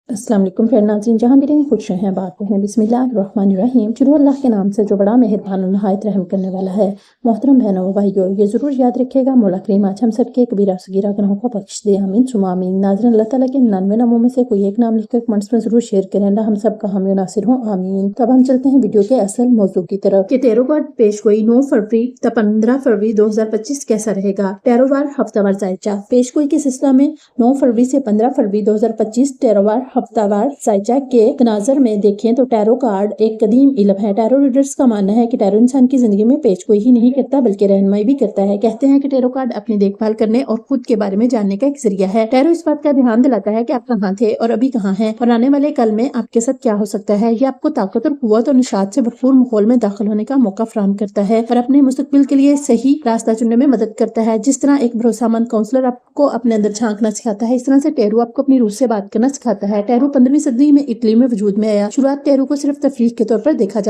अस्सलाम वालेकुम फ्रेंड नाज़रीन, जहाँ भी रहें खुश रहें, बात हैं बिस्मिल्लाहिर्रहमानिर्रहीम। शुरू अल्लाह के नाम से जो बड़ा मेहरबान और नहायत रहम करने वाला है। मोहतरम बहनों व भाइयों, ये ज़रूर याद रखिएगा, मौला करीम आज हम सब के कबीरा सगीरा गुनाहों को बख्श दे, आमीन सुमा आमीन। नाज़रीन, अल्लाह ताला के 99 नामों में से कोई एक नाम लिखकर कमेंट्स में ज़रूर शेयर करें, अल्लाह हम सब का हामी और नासिर हो, आमीन। तब हम चलते हैं वीडियो के असल मौजू की तरफ कि टैरोवार पेशगोई 9 फरवरी तक 15 फरवरी 2025 कैसा रहेगा। टैरोवार हफ्तावार जायचा पेशगोई के सिलसिले में 9 फरवरी से 15 फरवरी 2025 टैरोवार हफ्तावार जायचा के तनाजर में देखें तो टैरो कार्ड एक कदीम इल्म है। टैरो रीडर्स का मानना है कि टैरो इंसान की जिंदगी में पेशगोई ही नहीं करता बल्कि रहनुमाई भी करता है। कहते हैं कि टैरो कार्ड अपनी देखभाल करने और खुद के बारे में जानने का एक जरिया है। टैरो इस बात का ध्यान दिलाता है कि आप कहाँ थे और अभी कहाँ हैं और आने वाले कल में आपके साथ क्या हो सकता है। ये आपको ताकत और कुव्वत और निशात से भरपूर माहौल में दाखिल होने का मौका फराहम करता है और अपने मुस्तकबिल के लिए सही रास्ता चुनने में मदद करता है। जिस तरह एक भरोसेमंद काउंसलर आपको अपने अंदर झांकना सिखाता है, इस तरह से टैरो आपको अपनी रूह से बात करना सिखाता है। टैरो 15वीं सदी में इटली में वजूद में आया। शुरुआत टैरो को सिर्फ तफरीह के तौर पर देखा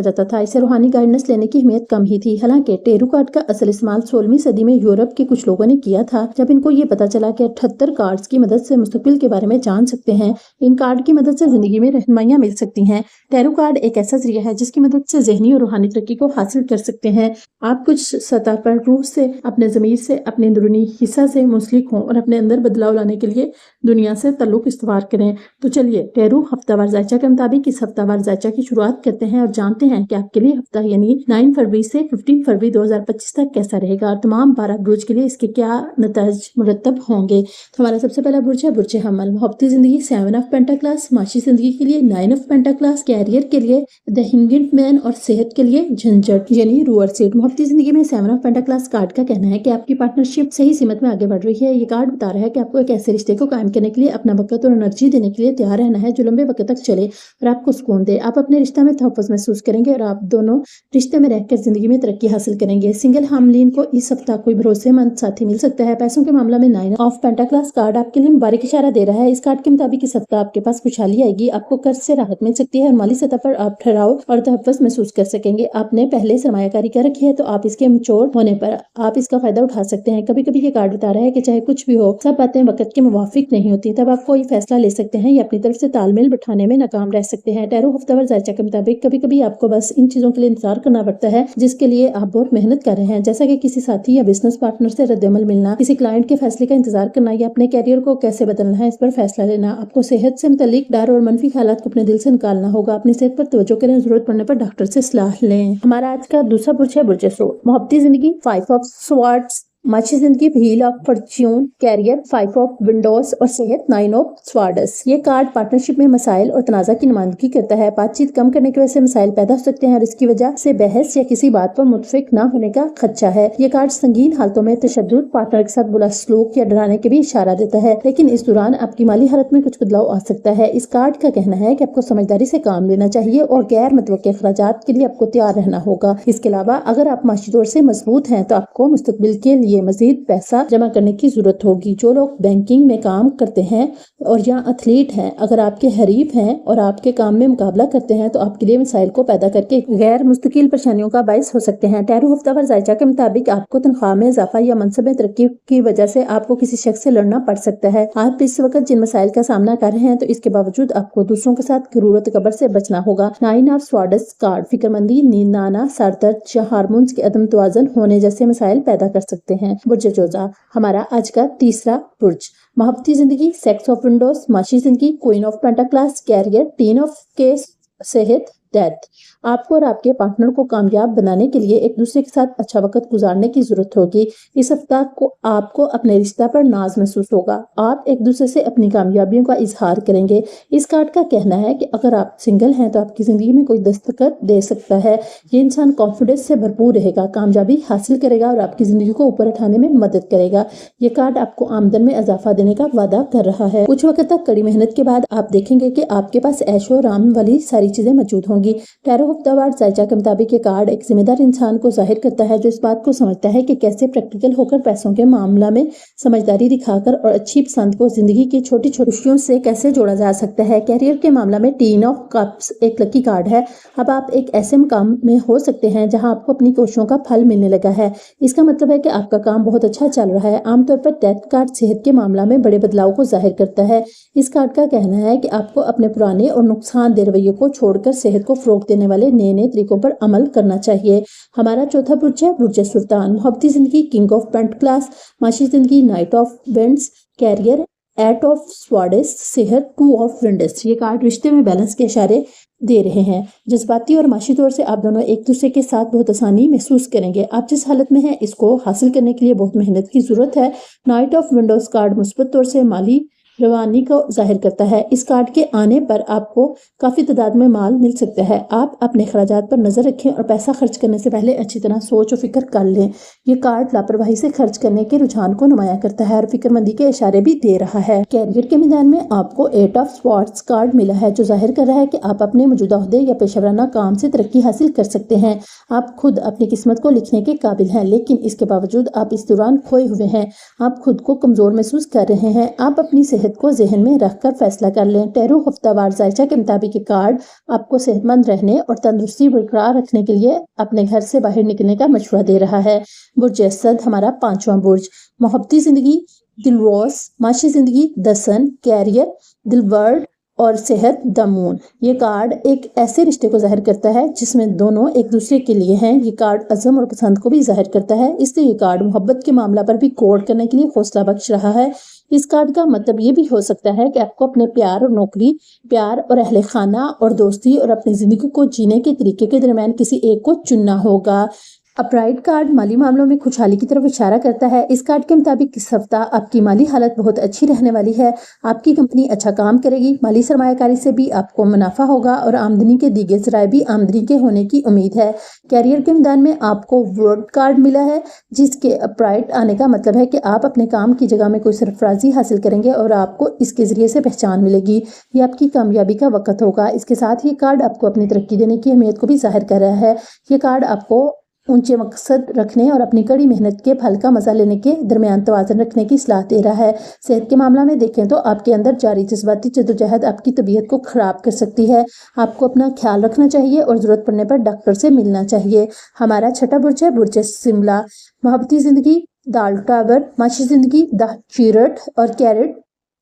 जाता था। इसे रूहानी गाइडेंस लेने की अहमियत कम ही थी। हालांकि टैरो कार्ड का असल इस्तेमाल 16वीं सदी में यूरोप के कुछ लोगों ने किया था, जब इनको ये पता चला कि 78 कार्ड्स की मदद से मुस्तकबिल के बारे में जान सकते हैं। इन कार्ड की मदद से जिंदगी में रहनुमाइयां मिल सकती हैं। टैरो कार्ड एक ऐसा जरिया है जिसकी मदद से ज़हनी और रूहानी तरक्की को हासिल कर सकते हैं। आप कुछ सतह पर रूह से, अपने ज़मीर से, अपने अंदरूनी हिस्सा से मुंसलिक हों और अपने अंदर बदलाव लाने के लिए दुनिया से तल्लुक इस्तवार करें। तो चलिए टैरो हफ्तावार जायचा के मुताबिक इस हफ्तावार जायचा की शुरुआत करते हैं और जानते हैं कि आपके लिए हफ्ता यानी 9 फरवरी से 15 फरवरी 2025 तक कैसा रहेगा और तमाम 12 बुर्ज के लिए इसके क्या नतीजे मुरतब होंगे। तो हमारा सबसे पहला बुर्ज है बुर्ज हमल। मोहब्बती जिंदगी 7 ऑफ पेंटाक्लास, माशी जिंदगी के लिए 9 ऑफ पेंटाक्लास, कैरियर के लिए द हिंगिंग मैन और सेहत के लिए झंझट यानी रूअर सीट। मोहब्बती जिंदगी में 7 ऑफ पेंटाक्लास कार्ड का कहना है कि आपकी पार्टनरशिप सही सीमत में आगे बढ़ रही है। ये कार्ड बता रहा है कि आपको एक ऐसे रिश्ते को कायम करने के लिए अपना वक्त और एनर्जी देने के लिए तैयार रहना है जो लंबे वक्त तक चले और आपको सुकून दे। आप अपने रिश्ते में तहफ़्फ़ुज़ महसूस करेंगे और आप दोनों रिश्ते में रहकर जिंदगी में तरक्की हासिल करेंगे। सिंगल हामलीन को इस सप्ताह कोई भरोसेमंद साथी मिल सकता है। पैसों के मामला में 9 ऑफ पेंटाक्लास कार्ड आपके लिए मुबारक इशारा दे रहा है। इस कार्ड के मुताबिक इस सप्ताह आपके पास खुशहाली आएगी, आपको कर्ज से राहत मिल सकती है और माली सतह पर आप ठहराव और तहफ़्फ़ुज़ महसूस कर सकेंगे। आपने पहले सरमायाकारी कर रखी है तो आप इसके मैच्योर होने पर आप इसका फायदा उठा सकते हैं। कभी कभी ये कार्ड बता रहा है कि चाहे कुछ भी हो, सब बातें वक्त के मुवाफिक नहीं होती, तब आप कोई फैसला ले सकते हैं या अपनी तरफ से तालमेल बिठाने में नाकाम रह सकते हैं। टैरो हफ्तावार जायचा के मुताबिक कभी कभी आपको बस इन चीजों के लिए इंतजार करना पड़ता है जिसके लिए आप बहुत मेहनत कर रहे हैं, जैसा कि किसी साथी या बिजनेस पार्टनर से रद्दअमल मिलना, किसी क्लाइंट के फैसले का इंतजार करना या अपने कैरियर को कैसे बदलना है इस पर फैसला लेना। आपको सेहत से मुतालिक डर और मनफी ख्यालात को अपने दिल से निकालना होगा। अपनी सेहत पर तवज्जो करें, जरूरत पड़ने पर डॉक्टर से सलाह लें। हमारा आज का दूसरा बुर्ज है बुर्ज सोट। मोहब्बती जिंदगी 5 ऑफ स्वॉर्ड्स, माची जिंदगी wheel of fortune, career 5 of wands और सेहत 9 ऑफ स्वार्ड्स। ये कार्ड पार्टनरशिप में मसाइल और तनाज़ा की नुमाइंदगी करता है। बातचीत कम करने की वजह से मसाइल पैदा हो सकते हैं और इसकी वजह से बहस या किसी बात पर मुतफिक न होने का खदशा है। ये कार्ड संगीन हालतों में तशद्दुद, पार्टनर के साथ बुरा सलूक या डराने के भी इशारा देता है, लेकिन इस दौरान आपकी माली हालत में कुछ बदलाव आ सकता है। इस कार्ड का कहना है कि आपको समझदारी से काम लेना चाहिए और गैर मुतवक्किल अखराजात के लिए आपको तैयार रहना होगा। इसके अलावा अगर आप माशी तौर से मजबूत हैं तो आपको मुस्तकबिल के लिए मजीद पैसा जमा करने की जरूरत होगी। जो लोग बैंकिंग में काम करते हैं और या एथलीट हैं, अगर आपके हरीफ हैं और आपके काम में मुकाबला करते हैं तो आपके लिए मसाइल को पैदा करके गैर मुस्तकिल परेशानियों का बायस हो सकते हैं। टैरो हफ्तावार जायचा के मुताबिक आपको तनख्वाह में इजाफा या मनसब में तरक्की की वजह से आपको किसी शख्स से लड़ना पड़ सकता है। आप इस वक्त जिन मसाइल का सामना कर रहे हैं तो इसके बावजूद आपको दूसरों के साथ गरूरत कबर से बचना होगा। 9 ऑफ स्वार्ड्स कार्ड फिक्रमंदी, नींद न आना, सर दर्द या हार्मोन्स के अदम तवाज़ुन होने जैसे मसाइल पैदा कर सकते हैं। बुर्ज जोजा हमारा आज का तीसरा बुर्ज। मोहब्बती जिंदगी 6 ऑफ विंडोज, माशी जिंदगी queen of pentacles, career 10 of case, सेहत डेथ। आपको और आपके पार्टनर को कामयाब बनाने के लिए एक दूसरे के साथ अच्छा वक्त गुजारने की जरूरत होगी। इस हफ्ता को आपको अपने रिश्ता पर नाज महसूस होगा। आप एक दूसरे से अपनी कामयाबियों का इजहार करेंगे। इस कार्ड का कहना है कि अगर आप सिंगल हैं तो आपकी जिंदगी में कोई दस्तखत दे सकता है। ये इंसान कॉन्फिडेंस से भरपूर रहेगा, कामयाबी हासिल करेगा और आपकी जिंदगी को ऊपर उठाने में मदद करेगा। ये कार्ड आपको आमदन में इजाफा देने का वादा कर रहा है। कुछ वक्त तक कड़ी मेहनत के बाद आप देखेंगे कि आपके पास ऐशो आराम वाली सारी चीजें मौजूद होंगी। होंगी। टैरो हफ्तावार जायजा के मुताबिक ये कार्ड एक जिम्मेदार इंसान को जाहिर करता है जो इस बात को समझता है कि कैसे प्रैक्टिकल होकर पैसों के मामला में समझदारी दिखाकर और अच्छी पसंद को जिंदगी की छोटी छोटी खुशियों से कैसे जोड़ा जा सकता है। कैरियर के मामला में 10 ऑफ कप्स एक लकी कार्ड है। अब आप एक ऐसे मुकाम में हो सकते हैं जहां आपको अपनी कोशिशों का फल मिलने लगा है। इसका मतलब है कि आपका काम बहुत अच्छा चल रहा है। आमतौर पर डेथ कार्ड सेहत के मामला में बड़े बदलाव को जाहिर करता है। इस कार्ड का कहना है कि आपको अपने पुराने और नुकसानदेह रवैये को छोड़कर सेहत को फरोग देने वाले नए नए तरीकों पर अमल करना चाहिए। हमारा चौथा बुर्ज है बुर्ज सुल्तान। मोहब्बती जिंदगी किंग ऑफ पेंटक्लास, माशी जिंदगी knight of wands, career 8 of swords, सेहत 2 ऑफ विंड्स। ये कार्ड रिश्ते में बैलेंस के इशारे दे रहे हैं। जज्बाती और माशी तौर से आप दोनों एक दूसरे के साथ बहुत आसानी महसूस करेंगे। आप जिस हालत में हैं इसको हासिल करने के लिए बहुत मेहनत की जरूरत है। नाइट ऑफ विंडोज कार्ड मुस्बत तौर से माली रवानी को जाहिर करता है। इस कार्ड के आने पर आपको काफी तादाद में माल मिल सकता है। आप अपने खर्चात पर नजर रखें और पैसा खर्च करने से पहले अच्छी तरह सोच और फिक्र कर लें। ये कार्ड लापरवाही से खर्च करने के रुझान को नुमाया करता है और फिक्रमंदी के इशारे भी दे रहा है। कैरियर के मैदान में आपको 8 ऑफ स्वॉर्ड्स कार्ड मिला है जो जाहिर कर रहा है कि आप अपने मौजूदा ओहदे या पेशेवराना काम से तरक्की हासिल कर सकते हैं। आप खुद अपनी किस्मत को लिखने के काबिल हैं, लेकिन इसके बावजूद आप इस दौरान खोए हुए हैं। आप खुद को कमजोर महसूस कर रहे हैं। आप अपनी सेहत को जहन में रखकर फैसला कर लें। टैरो हफ्तावार जायजा के मुताबिक कार्ड आपको सेहतमंद रहने और तंदुरुस्ती बरकरार रखने के लिए अपने घर से बाहर निकलने का मशवरा दे रहा है। बुर्ज असद हमारा 5वां बुर्ज। मोहब्बती जिंदगी दिलरोज, माशी जिंदगी द सन, कैरियर दिलवर्ड और सेहत द मून। ये कार्ड एक ऐसे रिश्ते को जाहिर करता है जिसमें दोनों एक दूसरे के लिए हैं। ये कार्ड अज़म और पसंद को भी जाहिर करता है, इसलिए ये कार्ड मोहब्बत के मामला पर भी कोड करने के लिए हौसला बख्श रहा है। इस कार्ड का मतलब ये भी हो सकता है कि आपको अपने प्यार और नौकरी, प्यार और अहले खाना और दोस्ती और अपनी जिंदगी को जीने के तरीके के दरमियान किसी एक को चुनना होगा। अपराइट कार्ड माली मामलों में खुशहाली की तरफ इशारा करता है। इस कार्ड के मुताबिक इस हफ्ता आपकी माली हालत बहुत अच्छी रहने वाली है। आपकी कंपनी अच्छा काम करेगी। माली सरमायाकारी से भी आपको मुनाफा होगा और आमदनी के दीगे जराए भी आमदनी के होने की उम्मीद है। कैरियर के मैदान में आपको वर्ड कार्ड मिला है जिसके अपराइट आने का मतलब है कि आप अपने काम की जगह में कोई सरफराजी हासिल करेंगे और आपको इसके जरिए से पहचान मिलेगी। ये आपकी कामयाबी का वक्त होगा। इसके साथ ये कार्ड आपको अपनी तरक्की देने की अहमियत को भी जाहिर कर रहा है। ये कार्ड आपको ऊंचे मकसद रखने और अपनी कड़ी मेहनत के फल का मजा लेने के दरमियान तवाज़ुन रखने की सलाह दे रहा है। सेहत के मामला में देखें तो आपके अंदर जारी जज्बाती जद्दोजहद आपकी तबीयत को खराब कर सकती है। आपको अपना ख्याल रखना चाहिए और जरूरत पड़ने पर डॉक्टर से मिलना चाहिए। हमारा छठा बुर्ज है बुर्ज शिमला। मोहब्बती जिंदगी दाल टावर, माशी जिंदगी द चीरट और कैरेट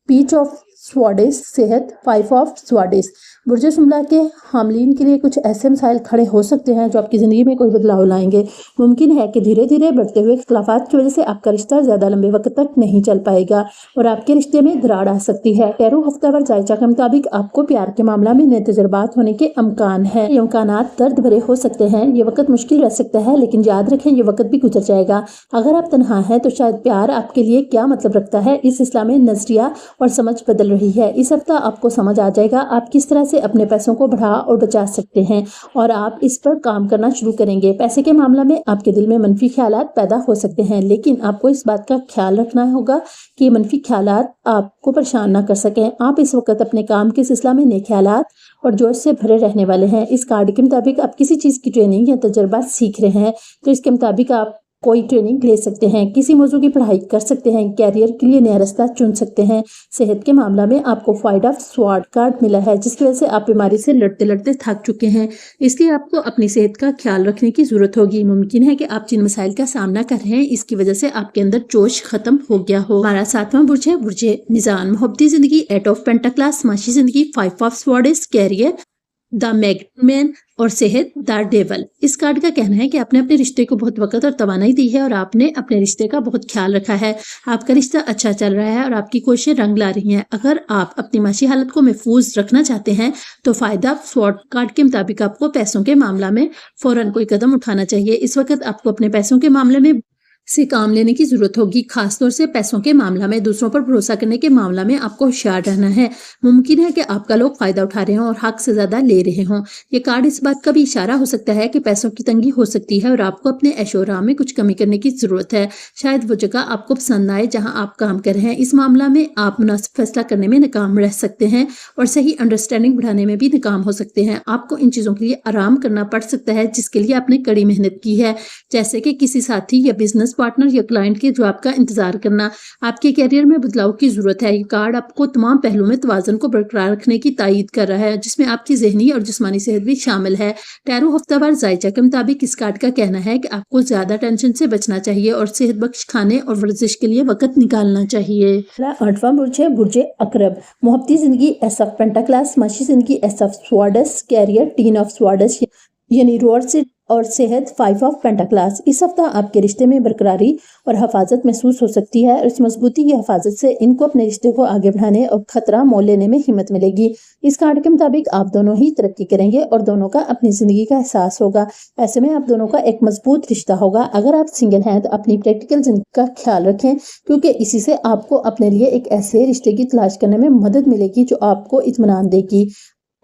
पीच ऑफ स्वार्ड्स, सेहत 5 ऑफ स्वार्ड्स। बुर्ज शिमला के हामलीन के लिए कुछ ऐसे मसाइल खड़े हो सकते हैं जो आपकी ज़िंदगी में कोई बदलाव लाएंगे। मुमकिन है कि धीरे धीरे बढ़ते हुए इख्तलाफात की वजह से आपका रिश्ता ज़्यादा लंबे वक्त तक नहीं चल पाएगा और आपके रिश्ते में दरार आ सकती है। टैरो हफ्तावार जायजा के मुताबिक आपको प्यार के मामला में नए तजुर्बात होने के अमकान है। ये अमकानात दर्द भरे हो सकते हैं। ये वक्त मुश्किल रह सकता है, लेकिन याद रखें ये वक्त भी गुजर जाएगा। अगर आप तन्हा हैं तो शायद प्यार आपके लिए क्या मतलब रखता है इस सिलसिला में नजरिया और समझ बदल रही है। इस हफ्ता आपको समझ आ जाएगा आप किस तरह से अपने पैसों को बढ़ा और बचा सकते हैं और आप इस पर काम करना शुरू करेंगे। पैसे के मामला में आपके दिल में मनफी ख्यालात पैदा हो सकते हैं, लेकिन आपको इस बात का ख्याल रखना होगा कि मनफी ख्यालात आपको परेशान ना कर सकें। आप इस वक्त अपने काम के सिलसिला में नए ख्यालात और जोश से भरे रहने वाले हैं। इस कार्ड के मुताबिक आप किसी चीज़ की ट्रेनिंग या तजुर्बा सीख रहे हैं तो इसके मुताबिक आप कोई ट्रेनिंग ले सकते हैं, किसी मौजू की पढ़ाई कर सकते हैं, कैरियर के लिए नया रास्ता चुन सकते हैं। सेहत के मामला में आपको 5 ऑफ स्वॉर्ड कार्ड मिला है जिसकी वजह से आप बीमारी से लड़ते लड़ते थक चुके हैं, इसलिए आपको अपनी सेहत का ख्याल रखने की जरूरत होगी। मुमकिन है कि आप जिन मसाइल का सामना कर रहे हैं इसकी वजह से आपके अंदर जोश खत्म हो गया हो। हमारा 7वां बुर्ज है बुर्ज मिजान। मोहब्बती जिंदगी 8 ऑफ पेंटाक्लास, माशी जिंदगी 5 ऑफ स्वॉर्ड्स, कैरियर द मैगमैन और सेहत द डेवल। इस कार्ड का कहना है कि आपने अपने रिश्ते को बहुत वक्त और तवानाई दी है और आपने अपने रिश्ते का बहुत ख्याल रखा है। आपका रिश्ता अच्छा चल रहा है और आपकी कोशिशें रंग ला रही हैं। अगर आप अपनी माशी हालत को महफूज रखना चाहते हैं तो फायदा स्वॉर्ड कार्ड के मुताबिक आपको पैसों के मामला में फौरन कोई कदम उठाना चाहिए। इस वक्त आपको अपने पैसों के मामले में से काम लेने की जरूरत होगी। खासतौर से पैसों के मामला में दूसरों पर भरोसा करने के मामला में आपको होशियार रहना है। मुमकिन है कि आपका लोग फायदा उठा रहे हों और हक से ज्यादा ले रहे हों। ये कार्ड इस बात का भी इशारा हो सकता है कि पैसों की तंगी हो सकती है और आपको अपने ऐशोआराम में कुछ कमी करने की जरूरत है। शायद वो जगह आपको पसंद आए जहां आप काम कर रहे हैं। इस मामला में आप मुनासिब फैसला करने में नाकाम रह सकते हैं और सही अंडरस्टैंडिंग बढ़ाने में भी नाकाम हो सकते हैं। आपको इन चीजों के लिए आराम करना पड़ सकता है जिसके लिए आपने कड़ी मेहनत की है, जैसे कि किसी साथी या बिजनेस पार्टनर या क्लाइंट के जवाब का इंतजार करना। आपके कैरियर में बदलाव की जरूरत है। ये कार्ड आपको तमाम पहलुओं में तवाज़ुन को बरकरार रखने की तायीद कर रहा है, जिसमें आपकी ज़हनी और जिस्मानी सेहत भी शामिल है। टैरो हफ्तावार जायचा के मुताबिक इस कार्ड का कहना है कि आपको ज्यादा टेंशन से बचना चाहिए और सेहत बख्श खाने और वर्जिश के लिए वक्त निकालना चाहिए। 8वां बुर्ज है बुर्ज अकरब। मोहब्बती जिंदगी एस ऑफ पेंटाक्लास, माशी जिंदगी एस ऑफ स्वाडस, कैरियर 10 ऑफ स्वाडस यानी रोड और सेहत 5 ऑफ पेंटाक्लास। इस हफ्ता आपके रिश्ते में बरकरारी और हफाजत महसूस हो सकती है और इस मजबूती की हफाजत से इनको अपने रिश्ते को आगे बढ़ाने और खतरा मोल लेने में हिम्मत मिलेगी। इस कार्ड के मुताबिक आप दोनों ही तरक्की करेंगे और दोनों का अपनी जिंदगी का एहसास होगा। ऐसे में आप दोनों का एक मजबूत रिश्ता होगा। अगर आप सिंगल हैं तो अपनी प्रैक्टिकल जिंदगी का ख्याल रखें, क्योंकि इसी से आपको अपने लिए एक ऐसे रिश्ते की तलाश करने में मदद मिलेगी जो आपको इत्मीनान देगी।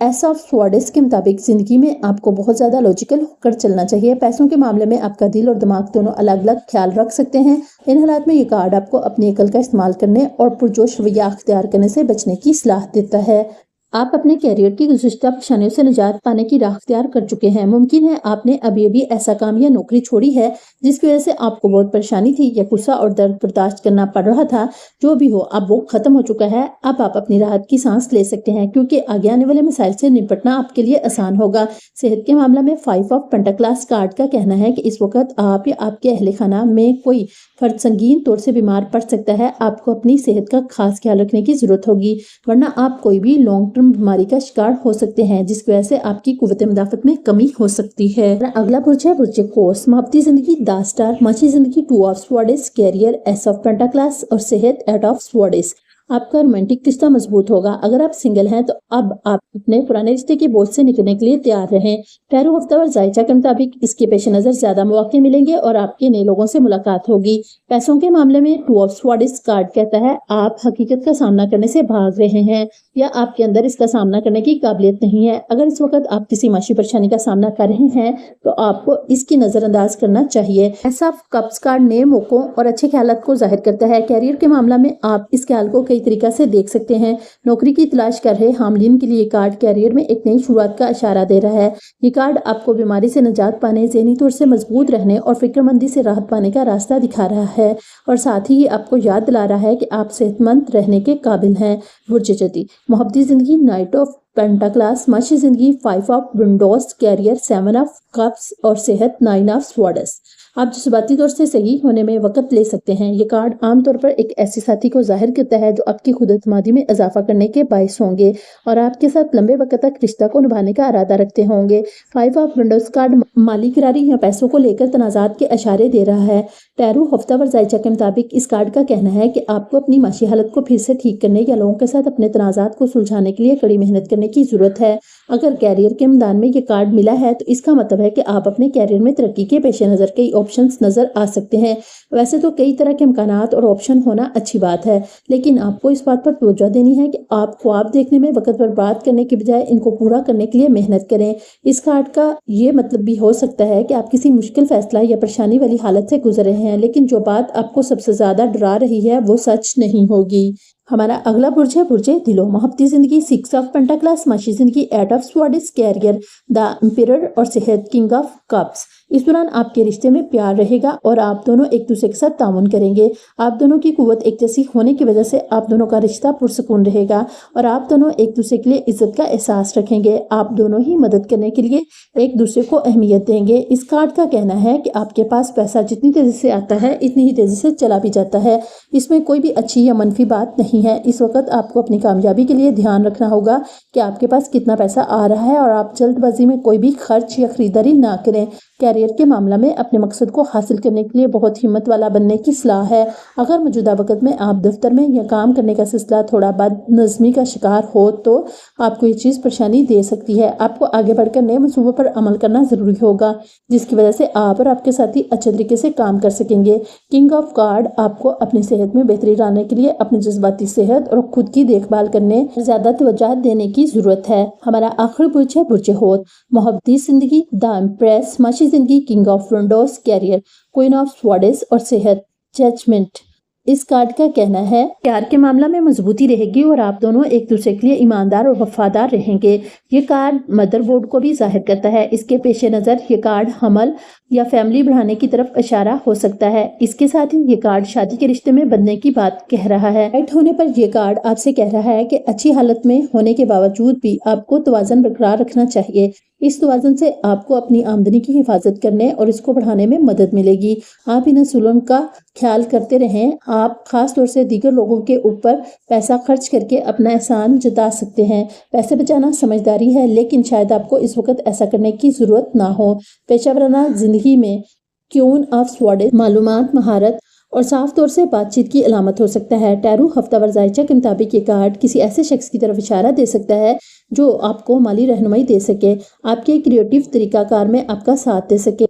ऐसा स्वाडिस के मुताबिक जिंदगी में आपको बहुत ज्यादा लॉजिकल होकर चलना चाहिए। पैसों के मामले में आपका दिल और दिमाग दोनों अलग अलग ख्याल रख सकते हैं। इन हालात में ये कार्ड आपको अपनी अकल का इस्तेमाल करने और पुरजोश रवैया अख्तियार करने से बचने की सलाह देता है। आप अपने कैरियर की गुज़िश्ता परेशानियों से निजात पाने की राह अख्तियार कर चुके हैं। मुमकिन है आपने अभी अभी ऐसा काम या नौकरी छोड़ी है जिसकी वजह से आपको बहुत परेशानी थी या गुस्सा और दर्द बर्दाश्त करना पड़ रहा था। जो भी हो, अब वो खत्म हो चुका है। अब आप अपनी राहत की सांस ले सकते हैं क्योंकि आगे आने वाले मसाइल से निपटना आपके लिए आसान होगा। सेहत के मामला में 5 ऑफ पेंटाक्लास कार्ड का कहना है कि इस वक्त आप या आपके अहले खाना में कोई फर्द संगीन तौर से बीमार पड़ सकता है। आपको अपनी सेहत का खास ख्याल रखने की जरूरत होगी, वरना आप कोई भी लॉन्ग टर्म बीमारी का शिकार हो सकते हैं जिसकी वजह से आपकी कुव्वत मुदाफत में कमी हो सकती है। अगला बुर्ज है बुर्ज कोस। मोहब्बती जिंदगी द स्टार, माशी जिंदगी 2 ऑफ स्वाडिस, कैरियर एस ऑफ पेंटाक्लास और सेहत 8 ऑफ स्वाडिस। आपका रोमांटिक रिश्ता मजबूत होगा। अगर आप सिंगल हैं तो अब आप अपने पुराने रिश्ते के बोझ से निकलने के लिए तैयार रहें। टैरो हफ्तावार जायचा के मुताबिक इसके पेश नजर ज्यादा मौके मिलेंगे और आपके नए लोगों से मुलाकात होगी। पैसों के मामले में 2 ऑफ स्वाडिस कार्ड कहता है आप हकीकत का सामना करने से भाग रहे हैं या आपके अंदर इसका सामना करने की काबिलियत नहीं है। अगर इस वक्त आप किसी माशी परेशानी का सामना कर रहे हैं तो आपको इसकी नजरअंदाज करना चाहिए। ऐसा कप्स कार्ड नए मौकों और अच्छे ख्यालात को जाहिर करता है। कैरियर के मामला में आप इस ख्याल को तरीका से देख सकते हैं। नौकरी की तलाश कर रहे हामलीन के लिए कार्ड कैरियर में एक नई शुरुआत का इशारा दे रहा है। ये कार्ड आपको बीमारी से निजात पाने, ज़हनी तौर से मजबूत रहने और फिक्रमंदी से राहत पाने का रास्ता दिखा रहा है और साथ ही आपको याद दिला रहा है कि आप सेहतमंद रहने के काबिल हैं। बुर्ज जदी, मोहब्बती जिंदगी 9 ऑफ पेंटाक्लास, माशी जिंदगी 5 of wands, career 7 of cups और सेहत 9 ऑफ स्वाडिस। आप जज्बाती तौर से सही होने में वक्त ले सकते हैं। ये कार्ड आमतौर पर एक ऐसे साथी को जाहिर करता है जो आपकी खुद-एतमादी में इजाफा करने के बायस होंगे और आपके साथ लंबे वक्त तक रिश्ता को निभाने का इरादा रखते होंगे। 5 ऑफ विंडोज कार्ड माली गिरारी या पैसों को लेकर तनाजात के इशारे दे रहा है। टैरो हफ्तावार जायचा के मुताबिक इस कार्ड का कहना है कि आपको अपनी माशी हालत को फिर से ठीक करने या लोगों के साथ अपने तनाजात को सुलझाने के लिए कड़ी मेहनत करने की जरूरत है। अगर कैरियर के मैदान में ये कार्ड मिला है तो इसका मतलब है कि आप अपने कैरियर में तरक्की के पेश नज़र कई ऑप्शंस नजर आ सकते हैं। वैसे तो कई तरह के इम्कानात और ऑप्शन होना अच्छी बात है, लेकिन आपको इस बात पर तवज्जो देनी है कि आप ख्वाब देखने में वक्त बर्बाद करने के बजाय इनको पूरा करने के लिए मेहनत करें। इस कार्ड का ये मतलब भी हो सकता है कि आप किसी मुश्किल फैसला या परेशानी वाली हालत से गुजर रहे हैं, लेकिन जो बात आपको सबसे ज्यादा डरा रही है वो सच नहीं होगी। हमारा अगला बुर्ज है बुर्ज दिलो। मोहब्बती जिंदगी 6 ऑफ पेंटाक्लास, माशी जिंदगी 8 ऑफ स्वाडिस, कैरियर द एम्परर और सेहत किंग ऑफ कप्स। इस दौरान आपके रिश्ते में प्यार रहेगा और आप दोनों एक दूसरे के साथ ताउन करेंगे। आप दोनों की कुव्वत एक जैसी होने की वजह से आप दोनों का रिश्ता पुरसुकून रहेगा और आप दोनों एक दूसरे के लिए इज्जत का एहसास रखेंगे। आप दोनों ही मदद करने के लिए एक दूसरे को अहमियत देंगे। इस कार्ड का कहना है कि आपके पास पैसा जितनी तेजी से आता है इतनी ही तेजी से चला भी जाता है। इसमें कोई भी अच्छी या मनफी बात नहीं है। इस वक्त आपको अपनी कामयाबी के लिए ध्यान रखना होगा कि आपके पास कितना पैसा आ रहा है और आप जल्दबाजी में कोई भी खर्च या खरीदारी ना करें। کیریئر کے معاملہ میں اپنے مقصد کو حاصل کرنے کے لیے بہت ہمت والا بننے کی صلاح ہے۔ اگر موجودہ وقت میں آپ دفتر میں یا کام کرنے کا سلسلہ تھوڑا بد نظمی کا شکار ہو تو آپ کو یہ چیز پریشانی دے سکتی ہے۔ آپ کو آگے بڑھ کر نئے منصوبوں پر عمل کرنا ضروری ہوگا، جس کی وجہ سے آپ اور آپ کے ساتھی اچھے طریقے سے کام کر سکیں گے۔ کنگ آف کارڈ آپ کو اپنی صحت میں بہتری لانے کے لیے اپنی جذباتی صحت اور خود کی دیکھ بھال کرنے زیادہ توجہ دینے کی ضرورت ہے۔ ہمارا آخری برج ہے برج حوت۔ محبتی زندگی، دا امپریس، معاشی زندگی، king of windows, career, queen of swords اور صحت، ججمنٹ۔ اس کارڈ کا کہنا ہے پیار کے معاملہ میں مضبوطی رہے گی اور آپ دونوں ایک دوسرے کے لیے ایماندار اور وفادار رہیں گے۔ یہ کارڈ مدر بورڈ کو بھی ظاہر کرتا ہے۔ اس کے پیش نظر یہ کارڈ حمل یا فیملی بڑھانے کی طرف اشارہ ہو سکتا ہے۔ اس کے ساتھ ہی یہ کارڈ شادی کے رشتے میں بننے کی بات کہہ رہا ہے۔ رائٹ ہونے پر یہ کارڈ آپ سے کہہ رہا ہے کہ اچھی حالت میں ہونے کے باوجود بھی آپ کو توازن برقرار رکھنا چاہیے۔ اس توازن سے آپ کو اپنی آمدنی کی حفاظت کرنے اور اس کو بڑھانے میں مدد ملے گی۔ آپ ان اصولوں کا خیال کرتے رہیں۔ آپ خاص طور سے دیگر لوگوں کے اوپر پیسہ خرچ کر کے اپنا احسان جتا سکتے ہیں۔ پیسے بچانا سمجھداری ہے، لیکن شاید آپ کو اس وقت ایسا کرنے کی ضرورت نہ ہو۔ پیشہ ورانہ زندگی میں کیون آف سواڈز معلومات، مہارت اور صاف طور سے بات چیت کی علامت ہو سکتا ہے۔ ٹیرو ہفتہ وار ذائچہ کے مطابق یہ کارڈ کسی ایسے شخص کی طرف اشارہ دے سکتا ہے جو آپ کو مالی رہنمائی دے سکے، آپ کے کریٹیو طریقہ کار میں آپ کا ساتھ دے سکے۔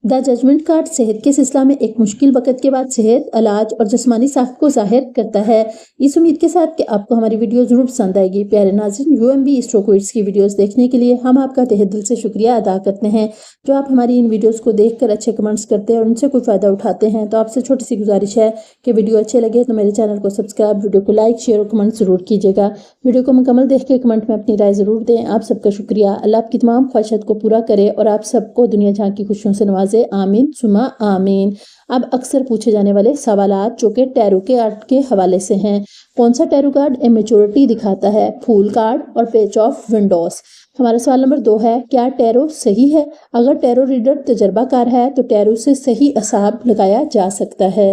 دا ججمنٹ کارڈ صحت کے سلسلہ میں ایک مشکل وقت کے بعد صحت، علاج اور جسمانی ساخت کو ظاہر کرتا ہے۔ اس امید کے ساتھ کہ آپ کو ہماری ویڈیو ضرور پسند آئے گی۔ پیارے ناظرین، UMB ایسٹروکوئٹس کی ویڈیوز دیکھنے کے لیے ہم آپ کا تہہ دل سے شکریہ ادا کرتے ہیں۔ جو آپ ہماری ان ویڈیوز کو دیکھ کر اچھے کمنٹس کرتے ہیں اور ان سے کوئی فائدہ اٹھاتے ہیں، تو آپ سے چھوٹی سی گزارش ہے کہ ویڈیو اچھے لگے تو میرے چینل کو سبسکرائب، ویڈیو کو لائک، شیئر اور کمنٹ ضرور کیجیے گا۔ ویڈیو کو مکمل دیکھ کے کمنٹ میں اپنی رائے ضرور دیں۔ آپ سب کا شکریہ۔ اللہ آپ کی تمام خواہشات کو پورا کرے اور آپ سب کو دنیا جہاں کی خوشیوں سے نوازے۔ آمین ثم آمین۔ اب اکثر پوچھے جانے والے سوالات جو کہ ٹیرو کے کارڈ کے حوالے سے ہیں۔ کون سا ٹیرو کارڈ امیچورٹی دکھاتا ہے؟ پھول کارڈ اور پیج آف ونڈوز۔ ہمارا سوال نمبر 2 ہے، کیا ٹیرو صحیح ہے؟ اگر ٹیرو ریڈر تجربہ کار ہے تو ٹیرو سے صحیح اعصاب لگایا جا سکتا ہے۔